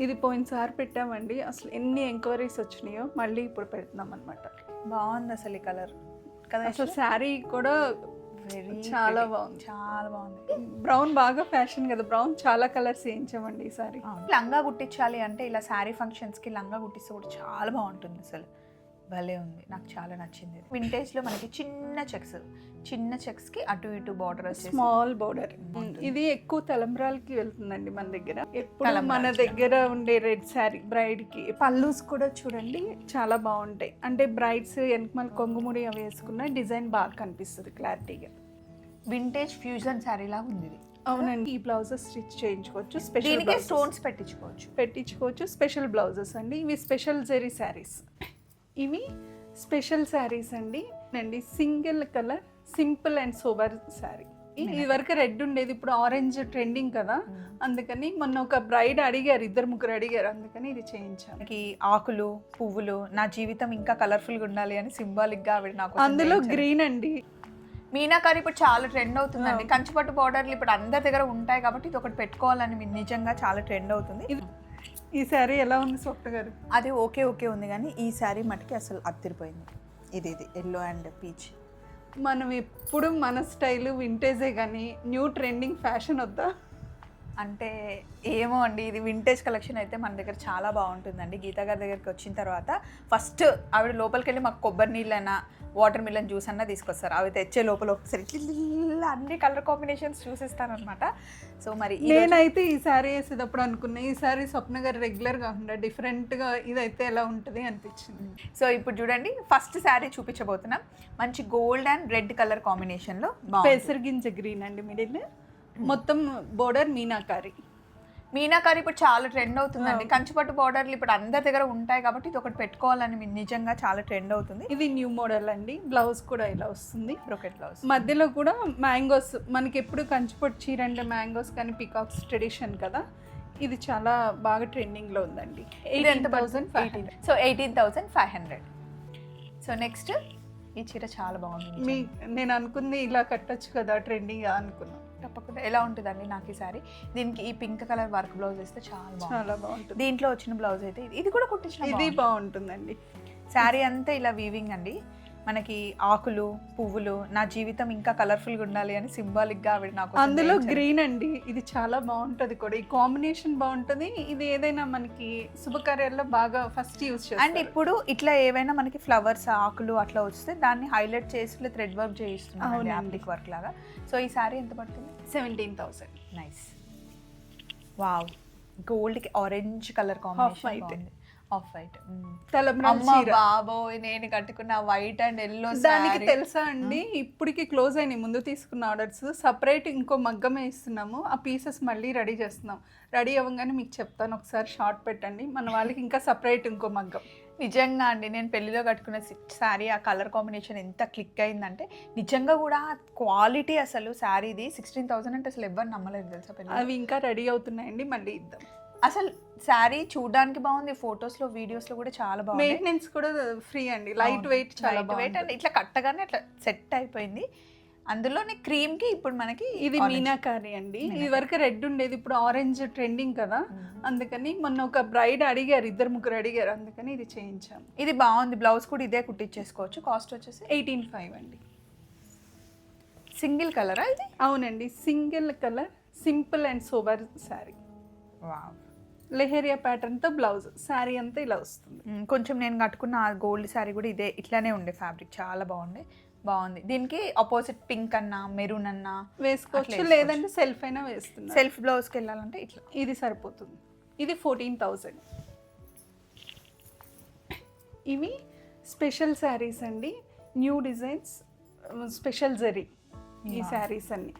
ఇది పోయినసారి పెట్టామండి. అసలు ఎన్ని ఎంక్వైరీస్ వచ్చినాయో మళ్ళీ ఇప్పుడు పెడుతున్నాం అనమాట. బాగుంది అసలు ఈ కలర్ కదా. అసలు శారీ కూడా చాలా బాగుంది, చాలా బాగుంది. బ్రౌన్ బాగా ఫ్యాషన్ కదా, బ్రౌన్ చాలా కలర్స్ వేయించామండి ఈసారి. లంగా కుట్టించాలి అంటే ఇలా శారీ ఫంక్షన్స్కి లంగా కుట్టిస్తే కూడా చాలా బాగుంటుంది. అసలు భలే ఉంది, నాకు చాలా నచ్చింది. వింటేజ్లో మనకి చిన్న చెక్స్కి అటు ఇటు బార్డర్ వచ్చేసి స్మాల్ బార్డర్. ఇది ఎక్కువ తలంబ్రాలకి వెళ్తుందండి మన దగ్గర. ఎప్పుడు మన దగ్గర ఉండే రెడ్ శారీ బ్రైడ్కి. పల్లూస్ కూడా చూడండి చాలా బాగుంటాయి. అంటే బ్రైడ్స్ వెనకమల కొంగుముడి అవి వేసుకున్న డిజైన్ బాగా కనిపిస్తుంది క్లారిటీగా. వింటేజ్ ఫ్యూజన్ శారీ లాగా ఉంది ఇది. అవునండి. ఈ బ్లౌజెస్ స్టిచ్ చేయించుకోవచ్చు, స్పెషల్ స్టోన్స్ పెట్టించుకోవచ్చు. స్పెషల్ బ్లౌజెస్ అండి ఇవి, స్పెషల్ జెరీ శారీస్. ఇవి స్పెషల్ శారీస్ అండి. Single colour simple and sober sari. ఇది వరకు రెడ్ ఉండేది, ఇప్పుడు ఆరెంజ్ ట్రెండింగ్ కదా, అందుకని మొన్న ఒక బ్రైడ్ అడిగారు, 2-3 అడిగారు, అందుకని ఇది చేయించాను. ఆకులు పువ్వులు, నా జీవితం ఇంకా కలర్ఫుల్ గా ఉండాలి అని సింబాలిక్ గా ఆవిడ నాకు. అందులో గ్రీన్ అండి. మీనాకారి ఇప్పుడు చాలా ట్రెండ్ అవుతుందండి. కంచిపట్టు బార్డర్లు ఇప్పుడు అందరి దగ్గర ఉంటాయి కాబట్టి ఇది ఒకటి పెట్టుకోవాలని నిజంగా చాలా ట్రెండ్ అవుతుంది. ఈ శారీ ఎలా ఉంది స్వప్న గారు? అది ఓకే ఉంది, కానీ ఈ శారీ మటుకి అసలు అత్తిరిపోయింది. ఇది ఎల్లో అండ్ పీచ్. మనం ఎప్పుడు మన స్టైల్ వింటేజే కానీ న్యూ ట్రెండింగ్ ఫ్యాషన్ వద్దా అంటే ఏమో అండి. ఇది వింటేజ్ కలెక్షన్ అయితే మన దగ్గర చాలా బాగుంటుందండి. గీతా గారి దగ్గరికి వచ్చిన తర్వాత ఫస్ట్ ఆవిడ లోపలికి వెళ్ళి మాకు కొబ్బరి నీళ్ళైనా వాటర్ మిలన్ జ్యూస్ అన్నా తీసుకొస్తారు. అవి తెచ్చే లోపల ఒకసారి అన్ని కలర్ కాంబినేషన్స్ చూసిస్తానమాట. సో మరి నేనైతే ఈ శారీ వేసేటప్పుడు అనుకున్నా, ఈ శారీ స్వప్న గారు రెగ్యులర్ కాకుండా డిఫరెంట్గా ఇదైతే ఎలా ఉంటుంది అనిపించింది. సో ఇప్పుడు చూడండి, ఫస్ట్ శారీ చూపించబోతున్నాం. మంచి గోల్డ్ అండ్ రెడ్ కలర్ కాంబినేషన్లో పెసరగింజ గ్రీన్ అండి. మిడిల్ మొత్తం బోర్డర్ మీనాకారి ఇప్పుడు చాలా ట్రెండ్ అవుతుందండి. కంచిపట్టు బార్డర్లు ఇప్పుడు అందరి దగ్గర ఉంటాయి కాబట్టి ఇది ఒకటి పెట్టుకోవాలని నిజంగా చాలా ట్రెండ్ అవుతుంది. ఇది న్యూ మోడల్ అండి. బ్లౌజ్ కూడా ఇలా వస్తుంది, బ్రోకెట్ బ్లౌజ్. మధ్యలో కూడా మ్యాంగోస్. మనకి ఎప్పుడు కంచిపట్టు చీర అంటే మ్యాంగోస్ కానీ పికాక్స్ ట్రెడిషన్ కదా, ఇది చాలా బాగా ట్రెండింగ్లో ఉందండి. 18,500. సో 18,500. సో నెక్స్ట్ ఈ చీర చాలా బాగుంది. నేను అనుకుంది ఇలా కట్టచ్చు కదా ట్రెండింగ్గా అనుకున్నాను. తప్పకుండా. ఎలా ఉంటుందండి నాకు ఈ సారీ, దీనికి ఈ పింక్ కలర్ వర్క్ బ్లౌజ్ వేస్తే చాలా బాగుంటుంది. దీంట్లో వచ్చిన బ్లౌజ్ అయితే ఇది కూడా కుట్టించిన ఇది బాగుంటుందండి. శారీ అంతా ఇలా వీవింగ్ అండి. మనకి ఆకులు పువ్వులు, నా జీవితం ఇంకా కలర్ఫుల్ గా ఉండాలి అని సింబాలిక్ గా ఆవిడ నాకు. అందులో గ్రీన్ అండి, ఇది చాలా బాగుంటది కూడా, ఈ కాంబినేషన్ బాగుంటది. ఇది ఏదైనా మనకి శుభకార్యాల్లో బాగా ఫస్ట్ యూజ్ చేస్తారు. అండ్ ఇప్పుడు ఇట్లా ఏవైనా మనకి ఫ్లవర్స్ ఆకులు అట్లా వస్తే దాన్ని హైలైట్ చేసి థ్రెడ్ వర్క్ చేయిస్తున్నాం, యాప్లిక్ వర్క్ లాగా. సో ఈ సారీ ఎంత పడుతుంది? 17,000. నైస్. వావ్, గోల్డ్ కి orange colour combination, off white. బాబోయ్, నేను కట్టుకున్న వైట్ అండ్ ఎల్లో. దానికి తెలుసా అండి, ఇప్పటికి క్లోజ్ అయినాయి ముందు తీసుకున్న ఆర్డర్స్. సపరేట్ ఇంకో మగ్గమే ఇస్తున్నాము, ఆ పీసెస్ మళ్ళీ రెడీ చేస్తున్నాం. రెడీ అవ్వగానే మీకు చెప్తాను, ఒకసారి షార్ట్ పెట్టండి. మన వాళ్ళకి ఇంకా సపరేట్ ఇంకో మగ్గం. నిజంగా అండి, నేను పెళ్లిలో కట్టుకున్న శారీ ఆ కలర్ కాంబినేషన్ ఎంత క్లిక్ అయిందంటే నిజంగా కూడా క్వాలిటీ అసలు శారీది 16,000 అంటే అసలు ఎవరు నమ్మలేదు తెలుసా. అవి ఇంకా రెడీ అవుతున్నాయండి, మళ్ళీ ఇద్దాం. అసలు శారీ చూడడానికి బాగుంది, ఫొటోస్ లో వీడియోస్ లో కూడా చాలా బాగుంది. మెయింటెనెన్స్ కూడా ఫ్రీ అండి, లైట్ వెయిట్, చాలా వెయిట్ అండ్ ఇట్లా కట్టగానే అట్లా సెట్ అయిపోయింది. అందులోనే క్రీమ్ కి ఇప్పుడు మనకి ఇది మీనాకారి అండి. ఇది వరకు రెడ్ ఉండేది, ఇప్పుడు ఆరెంజ్ ట్రెండింగ్ కదా, అందుకని మొన్న ఒక బ్రైడ్ అడిగారు, 2-3 అడిగారు, అందుకని ఇది చేయించాం. ఇది బాగుంది. బ్లౌజ్ కూడా ఇదే కుట్టించేసుకోవచ్చు. కాస్ట్ వచ్చేసి 18,500 అండి. సింగిల్ కలరా ఇది? అవునండి, single colour simple and sober sari. Wow, leheriya pattern తో బ్లౌజ్. శారీ అంతా ఇలా వస్తుంది. కొంచెం నేను కట్టుకున్న గోల్డ్ శారీ కూడా ఇదే ఇట్లానే ఉండే ఫ్యాబ్రిక్, చాలా బాగుంది. దీనికి ఆపోజిట్ పింక్ అన్నా మెరూన్ అన్నా వేసుకోవచ్చు, లేదంటే సెల్ఫ్ అయినా వేస్తుంది. సెల్ఫ్ బ్లౌజ్కి వెళ్ళాలంటే ఇట్లా ఇది సరిపోతుంది. ఇది 14,000. ఇవి స్పెషల్ శారీస్ అండి, న్యూ డిజైన్స్, స్పెషల్ జరీ ఈ శారీస్ అన్ని.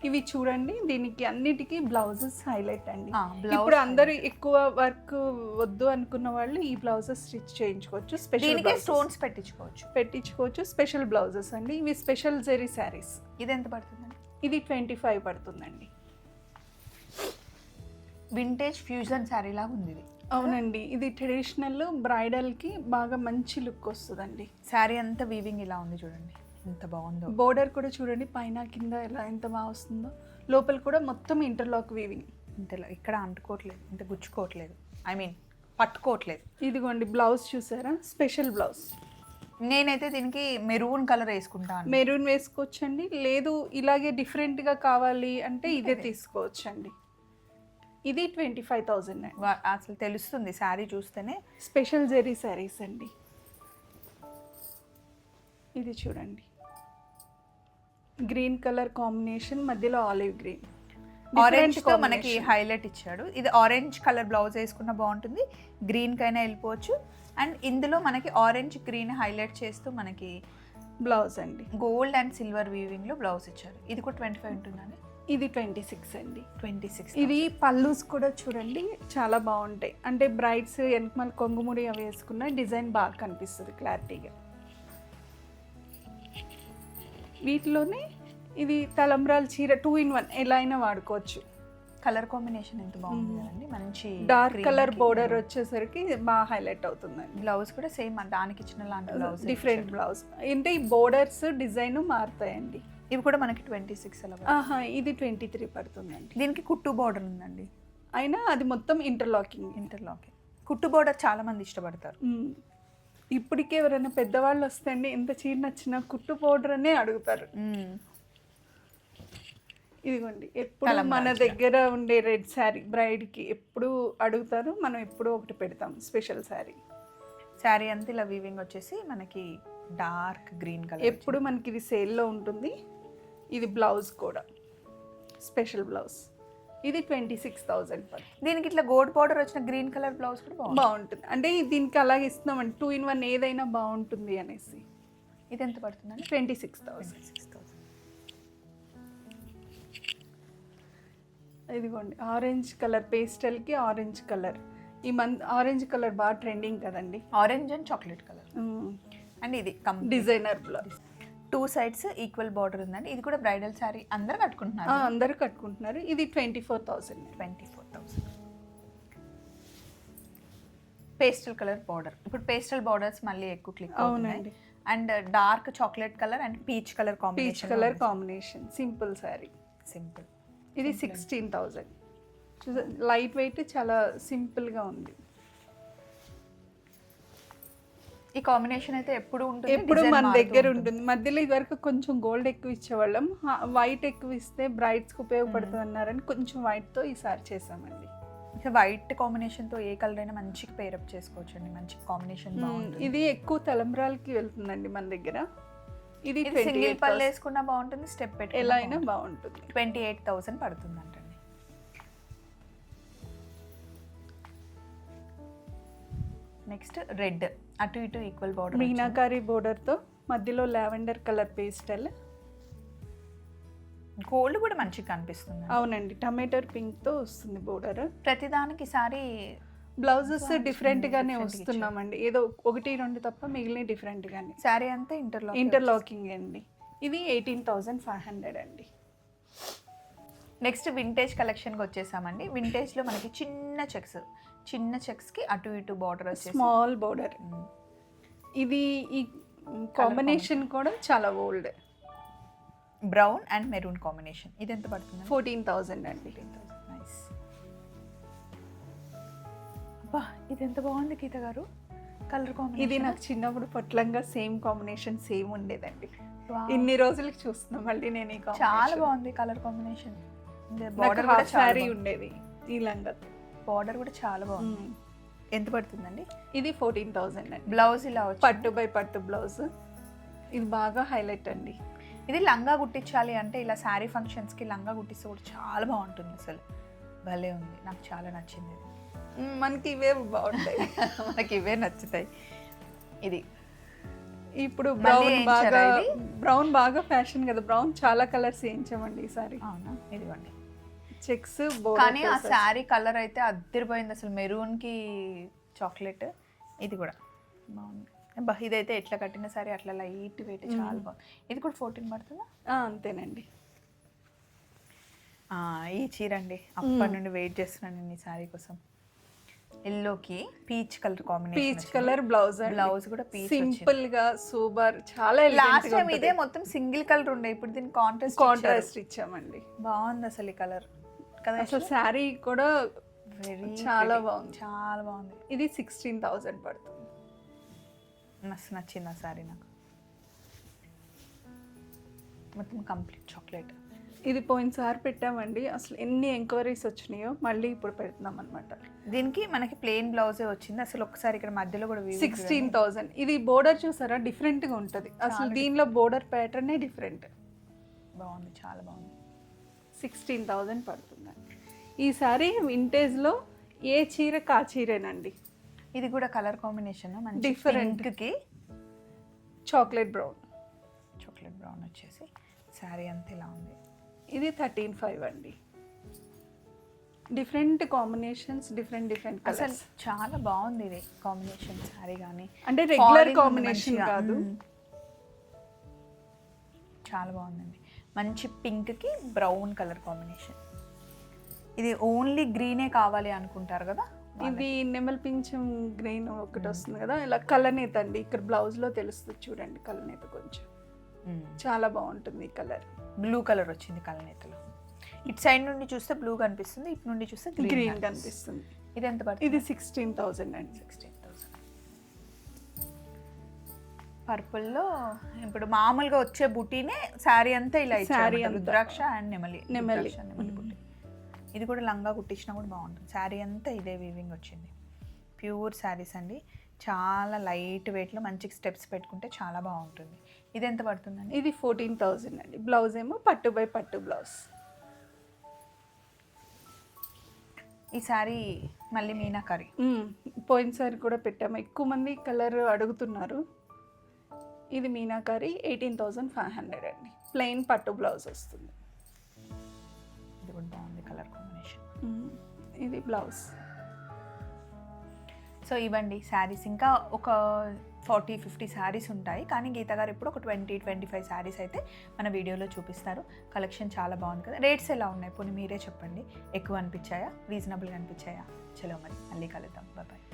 ఇవి చూడండి, దీనికి అన్నిటికీ బ్లౌజెస్ హైలైట్ అండి. ఇప్పుడు అందరు ఎక్కువ వర్క్ వద్దు అనుకున్న వాళ్ళు ఈ బ్లౌజెస్ స్టిచ్ చేయించుకోవచ్చు. స్పెషల్ స్టోన్స్ పెట్టించుకోవచ్చు. స్పెషల్ బ్లౌజెస్ అండి, ఇవి స్పెషల్ జెరీ శారీస్. ఇది ఎంత పడుతుందండి? ఇది 25 పడుతుందండి. వింటేజ్ ఫ్యూజన్ శారీ లాగా ఉంది ఇది. అవునండి, ఇది ట్రెడిషనల్ బ్రైడల్కి బాగా మంచి లుక్ వస్తుందండి. శారీ అంతా వీవింగ్ ఇలా ఉంది చూడండి, ఎంత బాగుందో. బోర్డర్ కూడా చూడండి, పైన కింద ఎలా ఎంత బాగా వస్తుందో. లోపల కూడా మొత్తం ఇంటర్లాక్ వీవింగ్, ఇంటర్లాక్ ఇక్కడ అంటుకోవట్లేదు, అంటే గుచ్చుకోవట్లేదు. I mean పట్టుకోవట్లేదు. ఇదిగోండి బ్లౌజ్ చూసారా, స్పెషల్ బ్లౌజ్. నేనైతే దీనికి మెరూన్ కలర్ వేసుకుంటాను. మెరూన్ వేసుకోవచ్చండి, లేదు ఇలాగే డిఫరెంట్గా కావాలి అంటే ఇదే తీసుకోవచ్చండి. ఇది 25,000 అండి. అసలు తెలుస్తుంది శారీ చూస్తేనే. స్పెషల్ జెరీ శారీస్ అండి. ఇది చూడండి, గ్రీన్ కలర్ కాంబినేషన్, మధ్యలో ఆలివ్ గ్రీన్, ఆరెంజ్ తో మనకి హైలైట్ ఇచ్చాడు. ఇది ఆరెంజ్ కలర్ బ్లౌజ్ వేసుకున్న బాగుంటుంది, గ్రీన్ కైనా వెళ్ళిపోవచ్చు. అండ్ ఇందులో మనకి ఆరెంజ్ గ్రీన్ హైలైట్ చేస్తూ మనకి బ్లౌజ్ అండి, గోల్డ్ అండ్ సిల్వర్ వీవింగ్ లో బ్లౌజ్ ఇచ్చారు. ఇది కూడా 25 ఉంటుందండి. ఇది 26 అండి. 26. ఇది పల్లూస్ కూడా చూడండి చాలా బాగుంటాయి. అంటే బ్రైడ్స్ వెనకమాల కొంగుముడి అవి వేసుకున్న డిజైన్ బాగా కనిపిస్తుంది క్లారిటీగా. వీటిలోనే ఇది తలంబ్రాల చీర 2 in 1 ఎలా అయినా వాడుకోవచ్చు. కలర్ కాంబినేషన్ ఎంత బాగుంది కదండి, మంచి డార్క్ కలర్ బోర్డర్ వచ్చేసరికి బాగా హైలైట్ అవుతుందండి. బ్లౌజ్ కూడా సేమ్ దానికి ఇచ్చిన లాంటి బ్లౌజ్, డిఫరెంట్ బ్లౌజ్. అంటే ఈ బోర్డర్స్ డిజైన్ మారుతాయండి. ఇవి కూడా మనకి 26 అలా. ఇది 23 పడుతుందండి. దీనికి కుట్టు బోర్డర్ ఉందండి, అయినా అది మొత్తం ఇంటర్లాకింగ్. కుట్టు బోర్డర్ చాలా మంది ఇష్టపడతారు. ఇప్పటికే ఎవరైనా పెద్దవాళ్ళు వస్తే అండి ఎంత చీర నచ్చినా కుట్టు బోర్డర్ అనే అడుగుతారు. ఇదిగోండి, ఎప్పుడు మన దగ్గర ఉండే రెడ్ శారీ బ్రైడ్కి ఎప్పుడు అడుగుతారు, మనం ఎప్పుడూ ఒకటి పెడతాం స్పెషల్ శారీ. శారీ అంతా ఇలా వీవింగ్ వచ్చేసి మనకి డార్క్ గ్రీన్ కలర్, ఎప్పుడు మనకి ఇది సేల్లో ఉంటుంది. ఇది బ్లౌజ్ కూడా స్పెషల్ బ్లౌజ్. ఇది 26,000 పడుతుంది. దీనికి ఇట్లా గోల్డ్ బార్డర్ వచ్చిన గ్రీన్ కలర్ బ్లౌజ్ కూడా బాగుంటుంది. అంటే దీనికి అలాగే ఇస్తున్నామండి, 2 in 1 ఏదైనా బాగుంటుంది అనేసి. ఇది ఎంత పడుతుందండి? 26,000. ఇదిగోండి ఆరెంజ్ కలర్, పేస్టల్కి ఆరెంజ్ కలర్. ఈ ఆరెంజ్ కలర్ బాగా ట్రెండింగ్ కదండి, orange and chocolate colour. And ఇది designer blouse, 2 sides equal border ఉందండి. ఇది కూడా బ్రైడల్ శారీ అందరూ కట్టుకుంటున్నారు. అందరూ కట్టుకుంటున్నారు. ఇది 24,000. Pastel colour border. ఇప్పుడు పేస్టల్ బార్డర్స్ మళ్ళీ ఎక్కువ క్లిక్ అవునండి. And dark chocolate colour and peach colour combination. Simple sari. Simple. ఇది 16,000. లైట్ వెయిట్, చాలా సింపుల్గా ఉంది. ఈ కాంబినేషన్ అయితే ఎప్పుడు ఉంటుంది, ఎప్పుడు మన దగ్గర ఉంటుంది. మధ్యలో ఇదివరకు కొంచెం గోల్డ్ ఎక్కువ ఇచ్చేవాళ్ళం, వైట్ ఎక్కువ ఇస్తే బ్రైడ్స్కి ఉపయోగపడుతుంది అన్నారని కొంచెం వైట్తో ఈసారి చేసామండి. వైట్ కాంబినేషన్తో ఏ కలర్ అయినా మంచిగా పేరప్ చేసుకోవచ్చు అండి, మంచి కాంబినేషన్. ఇది ఎక్కువ తలంబ్రాలకి వెళ్తుందండి మన దగ్గర. ఇది సింగిల్ పళ్ళు వేసుకున్నా బాగుంటుంది, స్టెప్ పెట్టి ఎలా అయినా బాగుంటుంది. 28,000 పడుతుంది అంటండి. నెక్స్ట్ రెడ్, అటు ఇటు ఈక్వల్ బార్డర్, మీనాకారి బోర్డర్తో మధ్యలో లావెండర్ కలర్ పేస్టల్. గోల్డ్ కూడా మంచిగా కనిపిస్తుంది. అవునండి, టమాటర్ పింక్తో వస్తుంది బోర్డర్. ప్రతిదానికి సారీ బ్లౌజెస్ డిఫరెంట్గానే వస్తున్నామండి, ఏదో 1-2 తప్ప మిగిలిన డిఫరెంట్గానే. శారీ అంతా ఇంటర్లాకింగ్ అండి. ఇది 18,500 అండి. నెక్స్ట్ వింటేజ్ కలెక్షన్కి వచ్చేసామండి. వింటేజ్లో మనకి చిన్న చెక్స్కి అటు ఇటు బార్డర్ వచ్చేసి స్మాల్ బార్డర్. ఇది ఈ కాంబినేషన్ కూడా చాలా old, brown and maroon combination. ఇది ఎంత పడుతుంది? 14,000 అండి. నైస్. అబ్బా, ఇది ఎంత బాగుంది గీత గారు, కలర్ కాంబినేషన్. ఇది నాకు చిన్నప్పుడు పొట్లంగా సేమ్ కాంబినేషన్ సేమ్ ఉండేదండి. ఇన్ని రోజులకి చూస్తున్నాం మళ్ళీ నేను ఈ కాంబినేషన్. చాలా బాగుంది కలర్ కాంబినేషన్. బార్డర్ కూడా శారీ ఉండేది ఈ లంగా, బార్డర్ కూడా చాలా బాగుంది. ఎంత పడుతుందండి? ఇది 14,000 అండి. బ్లౌజ్ ఇలా వచ్చి పట్టు బై పట్టు బ్లౌజ్. ఇది బాగా హైలైట్ అండి. ఇది లంగా కుట్టించాలి అంటే ఇలా శారీ ఫంక్షన్స్కి లంగా కుట్టిస్తే కూడా చాలా బాగుంటుంది. అసలు భలే ఉంది, నాకు చాలా నచ్చింది. మనకి ఇవే బాగుంటాయి. మనకి ఇవే నచ్చుతాయి. ఇది ఇప్పుడు బ్రౌన్ బాగా ఫ్యాషన్ కదా, బ్రౌన్ చాలా కలర్స్ వేయించామండి ఈసారి. అవునా? ఇదిగోండి చెక్స్. కానీ ఆ శారీ కలర్ అయితే అద్దరిపోయింది అసలు, మెరూన్కి చాక్లెట్. ఇది కూడా బాగుంది. ఇదైతే ఎట్లా కట్టిన సారీ అట్లా లైట్ వెయిట్ చాలా బాగుంది. ఇది కూడా 14 పడుతుందా? అంతేనండి. ఈ చీర అండి అప్పటి నుండి వెయిట్ చేస్తున్నాను నేను ఈ శారీ కోసం. ఎల్లోకి peach colour combination, peach colour blouse కూడా పీచ్, సింపుల్ గా సూపర్, చాలా. లాస్ట్ టైం ఇదే మొత్తం సింగిల్ కలర్ ఉండే, ఇప్పుడు దీనికి కాంట్రాస్ట్ ఇచ్చామండి. బాగుంది అసలు ఈ కలర్ కదా. అసలు శారీ కూడా వెరీ చాలా బాగుంది. చాలా బాగుంది. ఇది 16,000 పడుతుంది. మస్తు నచ్చింది ఆ శారీ నాకు. మొత్తం కంప్లీట్ చాక్లెట్. ఇది పోయినసారి పెట్టామండి, అసలు ఎన్ని ఎంక్వైరీస్ వచ్చినాయో మళ్ళీ ఇప్పుడు పెడుతున్నాం అనమాట. దీనికి మనకి ప్లెయిన్ బ్లౌజే వచ్చింది. అసలు ఒకసారి ఇక్కడ మధ్యలో కూడా 16,000. ఇది బోర్డర్ చూసారా, డిఫరెంట్గా ఉంటుంది. అసలు దీనిలో బోర్డర్ ప్యాటర్నే డిఫరెంట్. బాగుంది, చాలా బాగుంది. 16,000 పడుతుందండి. ఈ సారీ వింటేజ్లో ఏ చీర కా చీరేనండి. ఇది కూడా కలర్ కాంబినేషన్ మంచి Different. పింక్కి చాక్లెట్ బ్రౌన్. చాక్లెట్ బ్రౌన్ వచ్చేసి శారీ అంతా ఇలా ఉంది. ఇది 13,500 అండి. డిఫరెంట్ కాంబినేషన్స్, డిఫరెంట్ అసలు కలర్స్. చాలా బాగుంది ఇది కాంబినేషన్ శారీ కానీ. అంటే రెగ్యులర్ కాంబినేషన్ కాదు. చాలా బాగుందండి. మంచి పింక్కి బ్రౌన్ కలర్ కాంబినేషన్. ఇది ఓన్లీ గ్రీనే కావాలి అనుకుంటారు కదా. ఇది నెమల్ పింఛం గ్రీన్ ఒకటి వస్తుంది కదా, ఇలా కలనేత అండి. ఇక్కడ బ్లౌజ్ లో తెలుస్తుంది చూడండి, కలనేత కొంచెం చాలా బాగుంటుంది. ఈ కలర్ బ్లూ కలర్ వచ్చింది కలనేతలో. ఇటు సైడ్ నుండి చూస్తే బ్లూ కనిపిస్తుంది, ఇటు నుండి చూస్తే గ్రీన్ కనిపిస్తుంది. ఇది ఎంత పడుతుంది? ఇది 16,000 అండి. 16,000. పర్పుల్లో ఇప్పుడు మామూలుగా వచ్చే బుటీనే శారీ అంతా ఇలా ఇచ్చారు. రుద్రాక్ష అండ్ నెమలి బుటీ. ఇది కూడా లంగా కుట్టించినా కూడా బాగుంటుంది. శారీ అంతా ఇదే వీవింగ్ వచ్చింది. ప్యూర్ శారీస్ అండి, చాలా లైట్ వెయిట్లో మంచి స్టెప్స్ పెట్టుకుంటే చాలా బాగుంటుంది. ఇది ఎంత పడుతుందండి? ఇది 14,000 అండి. బ్లౌజ్ ఏమో పట్టు బై పట్టు బ్లౌజ్. ఈ శారీ మళ్ళీ మీనాకరి. పోయినసారి కూడా పెట్టాము, ఎక్కువ మంది కలర్ అడుగుతున్నారు. ఇది మీనాకరి 18,500 అండి. ప్లెయిన్ పట్టు బ్లౌజ్ వస్తుంది. ఇది కూడా బాగుంది కలర్ కాంబినేషన్. ఇది బ్లౌజ్. సో ఇవ్వండి శారీస్. ఇంకా ఒక 40-50 శారీస్ ఉంటాయి, కానీ గీత గారు ఇప్పుడు ఒక 20-25 శారీస్ అయితే మన వీడియోలో చూపిస్తారు. కలెక్షన్ చాలా బాగుంది కదా. రేట్స్ ఎలా ఉన్నాయి పోనీ మీరే చెప్పండి. ఎక్కువ అనిపించాయా, రీజనబుల్గా అనిపించాయా? చలో మరి మళ్ళీ కలుద్దాం. బాయ్.